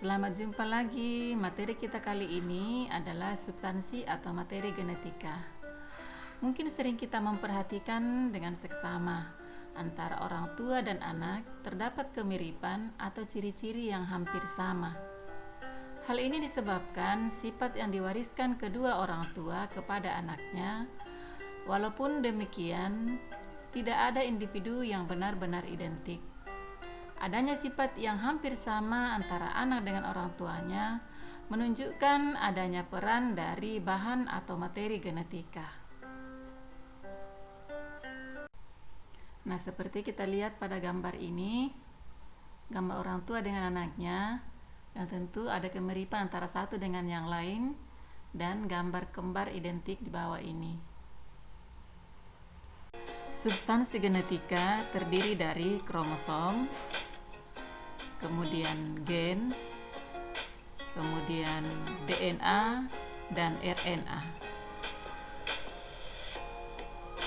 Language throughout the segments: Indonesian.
Selamat jumpa lagi. Materi kita kali ini adalah substansi atau materi genetika. Mungkin sering kita memperhatikan dengan seksama antara orang tua dan anak terdapat kemiripan atau ciri-ciri yang hampir sama. Hal ini disebabkan sifat yang diwariskan kedua orang tua kepada anaknya. Walaupun demikian, tidak ada individu yang benar-benar identik. Adanya sifat yang hampir sama antara anak dengan orang tuanya menunjukkan adanya peran dari bahan atau materi genetika. Nah, seperti kita lihat pada gambar ini, gambar orang tua dengan anaknya, yang tentu ada kemiripan antara satu dengan yang lain, dan gambar kembar identik di bawah ini. Substansi genetika terdiri dari kromosom, kemudian gen, kemudian DNA, dan RNA.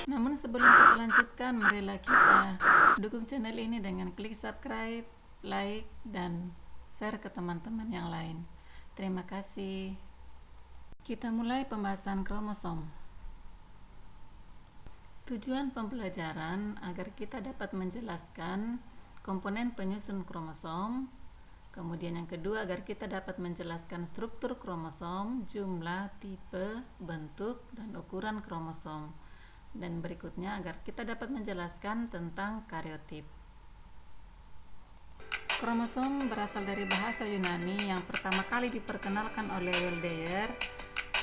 Namun sebelum kita lanjutkan, marilah kita dukung channel ini dengan klik subscribe, like, dan share ke teman-teman yang lain. Terima kasih. Kita mulai pembahasan kromosom. Tujuan pembelajaran agar kita dapat menjelaskan komponen penyusun kromosom, kemudian yang kedua agar kita dapat menjelaskan struktur kromosom, jumlah, tipe, bentuk, dan ukuran kromosom, dan berikutnya agar kita dapat menjelaskan tentang kariotip. Kromosom berasal dari bahasa Yunani yang pertama kali diperkenalkan oleh Weldeyer,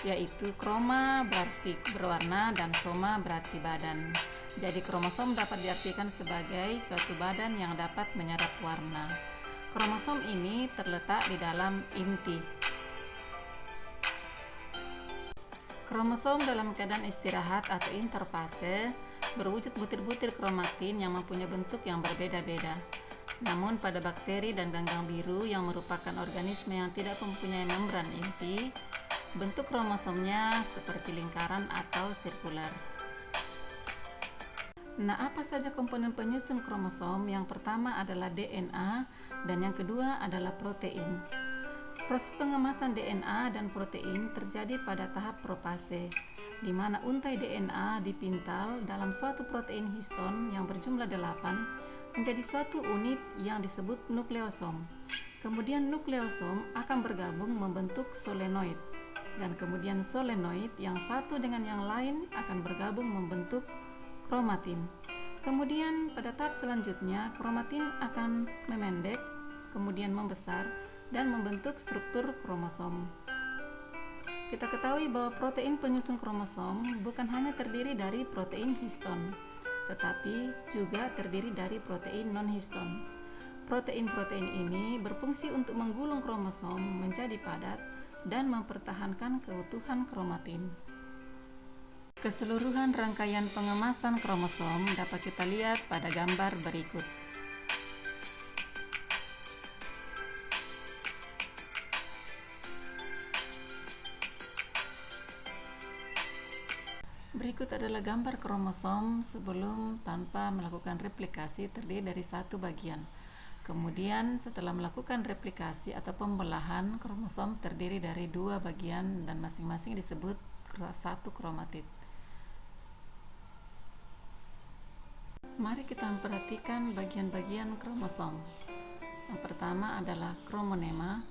yaitu kroma berarti berwarna dan soma berarti badan. Jadi kromosom dapat diartikan sebagai suatu badan yang dapat menyerap warna. Kromosom ini terletak di dalam inti. Kromosom dalam keadaan istirahat atau interfase berwujud butir-butir kromatin yang mempunyai bentuk yang berbeda-beda. Namun pada bakteri dan ganggang biru yang merupakan organisme yang tidak mempunyai membran inti, bentuk kromosomnya seperti lingkaran atau sirkular. Nah, apa saja komponen penyusun kromosom? Yang pertama adalah DNA dan yang kedua adalah protein. Proses pengemasan DNA dan protein terjadi pada tahap profase, di mana untai DNA dipintal dalam suatu protein histon yang berjumlah 8 menjadi suatu unit yang disebut nukleosom. Kemudian nukleosom akan bergabung membentuk solenoid, dan kemudian solenoid yang satu dengan yang lain akan bergabung membentuk kromatin. Kemudian pada tahap selanjutnya kromatin akan memendek, kemudian membesar dan membentuk struktur kromosom. Kita ketahui bahwa protein penyusun kromosom bukan hanya terdiri dari protein histon, tetapi juga terdiri dari protein non-histon. Protein-protein ini berfungsi untuk menggulung kromosom menjadi padat dan mempertahankan keutuhan kromatin. Keseluruhan rangkaian pengemasan kromosom dapat kita lihat pada gambar berikut. Berikut adalah gambar kromosom sebelum tanpa melakukan replikasi, terdiri dari satu bagian. Kemudian setelah melakukan replikasi atau pembelahan, kromosom terdiri dari dua bagian dan masing-masing disebut satu kromatid. Mari kita memperhatikan bagian-bagian kromosom. Yang pertama adalah kromonema,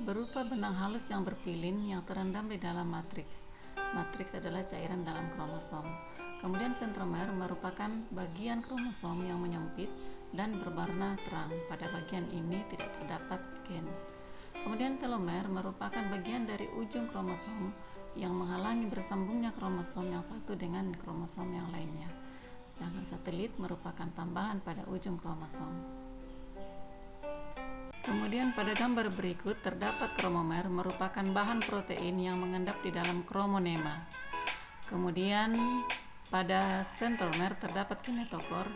berupa benang halus yang berpilin yang terendam di dalam matriks. Matriks adalah cairan dalam kromosom. Kemudian sentromer merupakan bagian kromosom yang menyempit dan berwarna terang. Pada bagian ini tidak terdapat gen. Kemudian telomer merupakan bagian dari ujung kromosom yang menghalangi bersambungnya kromosom yang satu dengan kromosom yang lainnya. Sedangkan satelit merupakan tambahan pada ujung kromosom. Kemudian pada gambar berikut terdapat kromomer merupakan bahan protein yang mengendap di dalam kromonema. Kemudian pada centromer terdapat kinetokor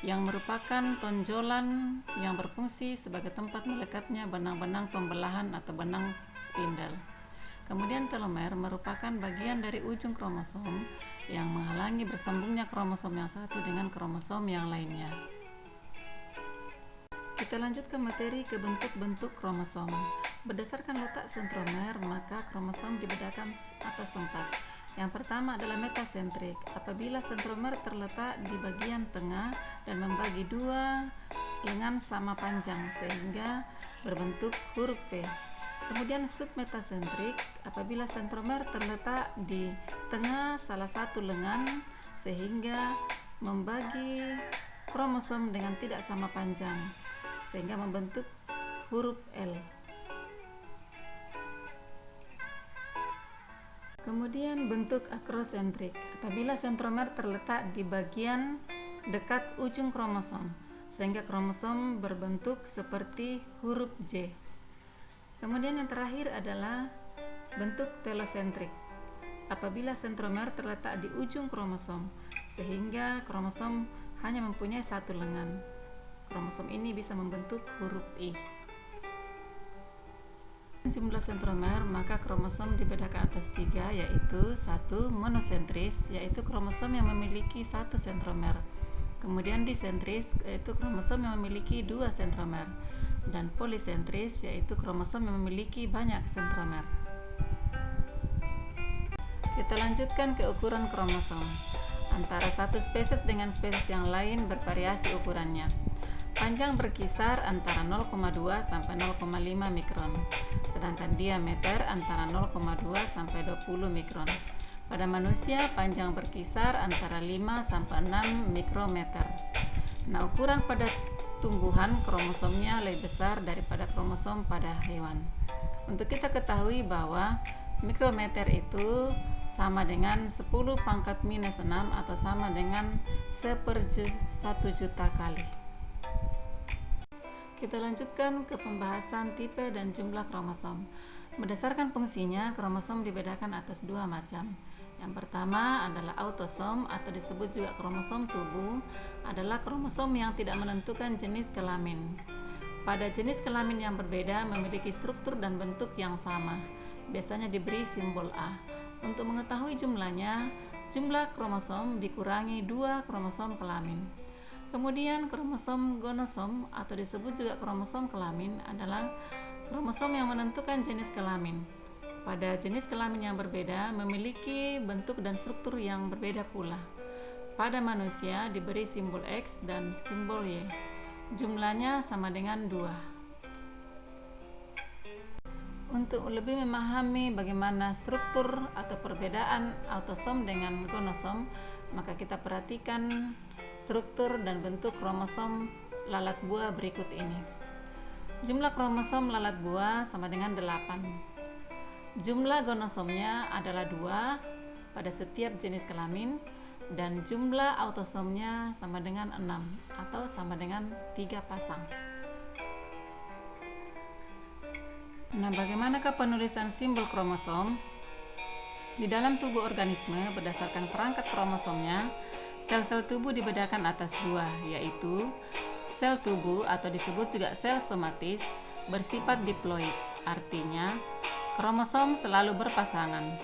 yang merupakan tonjolan yang berfungsi sebagai tempat melekatnya benang-benang pembelahan atau benang spindle. Kemudian telomer merupakan bagian dari ujung kromosom yang menghalangi bersambungnya kromosom yang satu dengan kromosom yang lainnya. Kita lanjut ke materi ke bentuk-bentuk kromosom. Berdasarkan letak sentromer, maka kromosom dibedakan atas 4. Yang pertama adalah metasentrik. Apabila sentromer terletak di bagian tengah dan membagi dua lengan sama panjang sehingga berbentuk huruf V. Kemudian submetasentrik, apabila sentromer terletak di tengah salah satu lengan sehingga membagi kromosom dengan tidak sama panjang sehingga membentuk huruf L. Kemudian bentuk akrosentrik, apabila sentromer terletak di bagian dekat ujung kromosom sehingga kromosom berbentuk seperti huruf J. Kemudian yang terakhir adalah bentuk telosentrik, apabila sentromer terletak di ujung kromosom sehingga kromosom hanya mempunyai satu lengan. Kromosom ini bisa membentuk huruf I. Jumlah sentromer, maka kromosom dibedakan atas 3, yaitu 1. Monosentris, yaitu kromosom yang memiliki 1 sentromer. Kemudian disentris, yaitu kromosom yang memiliki 2 sentromer. Dan polisentris, yaitu kromosom yang memiliki banyak sentromer. Kita lanjutkan ke ukuran kromosom. Antara satu spesies dengan spesies yang lain bervariasi ukurannya. Panjang berkisar antara 0,2 sampai 0,5 mikron, sedangkan diameter antara 0,2 sampai 20 mikron. Pada manusia, panjang berkisar antara 5 sampai 6 mikrometer. Nah, ukuran pada tumbuhan kromosomnya lebih besar daripada kromosom pada hewan. Untuk kita ketahui bahwa mikrometer itu sama dengan 10 pangkat minus 6 atau sama dengan 1/1 juta kali. Kita lanjutkan ke pembahasan tipe dan jumlah kromosom. Berdasarkan fungsinya, kromosom dibedakan atas 2 macam. Yang pertama adalah autosom atau disebut juga kromosom tubuh, adalah kromosom yang tidak menentukan jenis kelamin. Pada jenis kelamin yang berbeda memiliki struktur dan bentuk yang sama, biasanya diberi simbol A. Untuk mengetahui jumlahnya, jumlah kromosom dikurangi 2 kromosom kelamin. Kemudian kromosom gonosom atau disebut juga kromosom kelamin adalah kromosom yang menentukan jenis kelamin. Pada jenis kelamin yang berbeda memiliki bentuk dan struktur yang berbeda pula. Pada manusia diberi simbol X dan simbol Y. Jumlahnya sama dengan 2. Untuk lebih memahami bagaimana struktur atau perbedaan autosom dengan gonosom, maka kita perhatikan struktur dan bentuk kromosom lalat buah berikut ini. Jumlah kromosom lalat buah sama dengan 8. Jumlah gonosomnya adalah 2 pada setiap jenis kelamin, dan jumlah autosomnya sama dengan 6 atau sama dengan 3 pasang. Nah, bagaimanakah penulisan simbol kromosom? Di dalam tubuh organisme, berdasarkan perangkat kromosomnya, sel-sel tubuh dibedakan atas 2, yaitu sel tubuh atau disebut juga sel somatis bersifat diploid, artinya kromosom selalu berpasangan.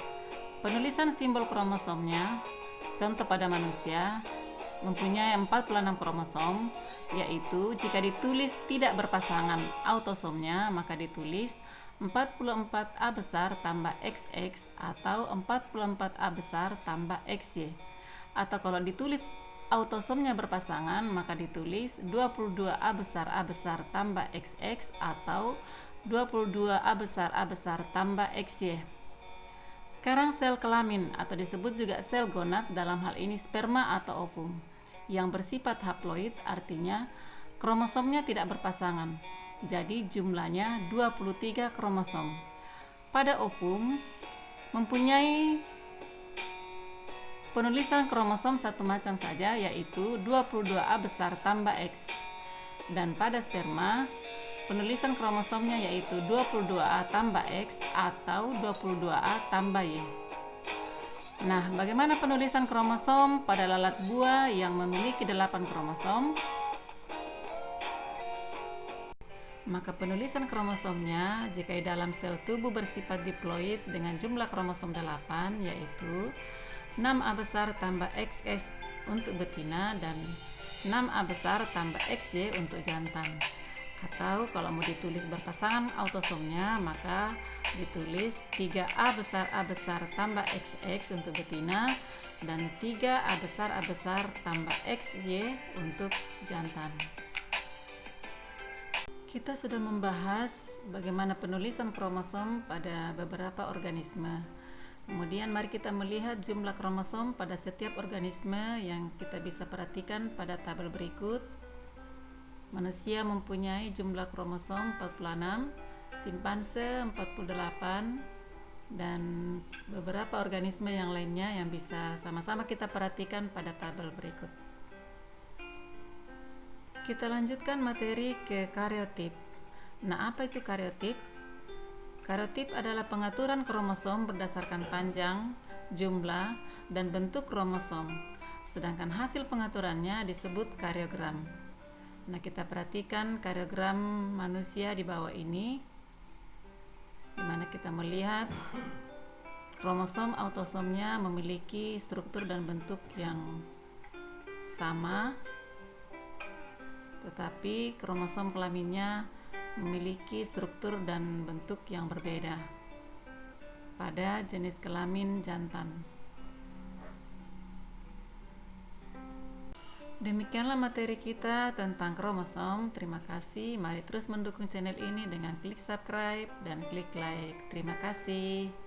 Penulisan simbol kromosomnya, contoh pada manusia, mempunyai 46 kromosom, yaitu jika ditulis tidak berpasangan autosomnya, maka ditulis 44A besar tambah XX atau 44A besar tambah XY. Atau kalau ditulis autosomnya berpasangan, maka ditulis 22A besar A besar tambah XX atau 22A besar tambah XY. Sekarang sel kelamin atau disebut juga sel gonad, dalam hal ini sperma atau ovum, yang bersifat haploid, artinya kromosomnya tidak berpasangan. Jadi jumlahnya 23 kromosom. Pada ovum mempunyai penulisan kromosom satu macam saja, yaitu 22A besar tambah X. Dan pada sperma, penulisan kromosomnya yaitu 22A tambah X atau 22A tambah Y. Nah, bagaimana penulisan kromosom pada lalat buah yang memiliki 8 kromosom? Maka penulisan kromosomnya jika di dalam sel tubuh bersifat diploid dengan jumlah kromosom 8, yaitu 6A besar tambah XS untuk betina dan 6A besar tambah XY untuk jantan. Atau kalau mau ditulis berpasangan autosomnya, maka ditulis 3A besar tambah XX untuk betina dan 3A besar tambah XY untuk jantan. Kita sudah membahas bagaimana penulisan kromosom pada beberapa organisme. Kemudian mari kita melihat jumlah kromosom pada setiap organisme yang kita bisa perhatikan pada tabel berikut. Manusia mempunyai jumlah kromosom 46, simpanse 48, dan beberapa organisme yang lainnya yang bisa sama-sama kita perhatikan pada tabel berikut. Kita lanjutkan materi ke kariotip. Nah, apa itu kariotip? Kariotip adalah pengaturan kromosom berdasarkan panjang, jumlah, dan bentuk kromosom. Sedangkan hasil pengaturannya disebut kariogram. Nah, kita perhatikan kariogram manusia di bawah ini, di mana kita melihat kromosom autosomnya memiliki struktur dan bentuk yang sama, tetapi kromosom kelaminnya memiliki struktur dan bentuk yang berbeda pada jenis kelamin jantan. Demikianlah materi kita tentang kromosom. Terima kasih. Mari terus mendukung channel ini dengan klik subscribe dan klik like. Terima kasih.